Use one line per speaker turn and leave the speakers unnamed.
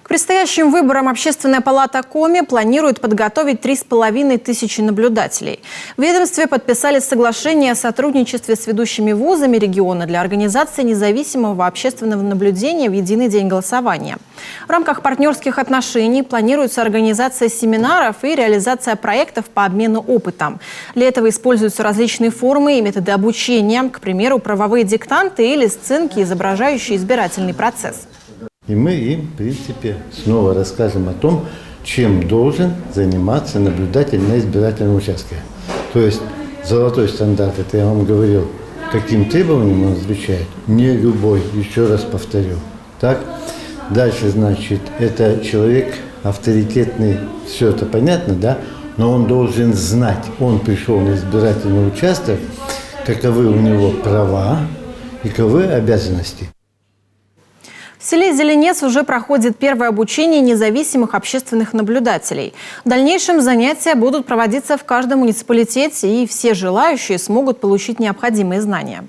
К предстоящим выборам Общественная палата Коми планирует подготовить 3500 наблюдателей. В ведомстве подписали соглашение о сотрудничестве с ведущими вузами региона для организации независимого общественного наблюдения в единый день голосования. В рамках партнерских отношений планируется организация семинаров и реализация проектов по обмену опытом. Для этого используются различные формы и методы обучения, к примеру, правовые диктанты или сценки, изображающие избирательный процесс.
И мы им, в принципе, снова расскажем о том, чем должен заниматься наблюдатель на избирательном участке. То есть золотой стандарт, это я вам говорил, каким требованиям он отвечает? Не любой, еще раз повторю. Так? Дальше, значит, это человек авторитетный, все это понятно, да? Но он должен знать, он пришел на избирательный участок, каковы у него права и каковы обязанности.
В селе Зеленец уже проходит первое обучение независимых общественных наблюдателей. В дальнейшем занятия будут проводиться в каждом муниципалитете, и все желающие смогут получить необходимые знания.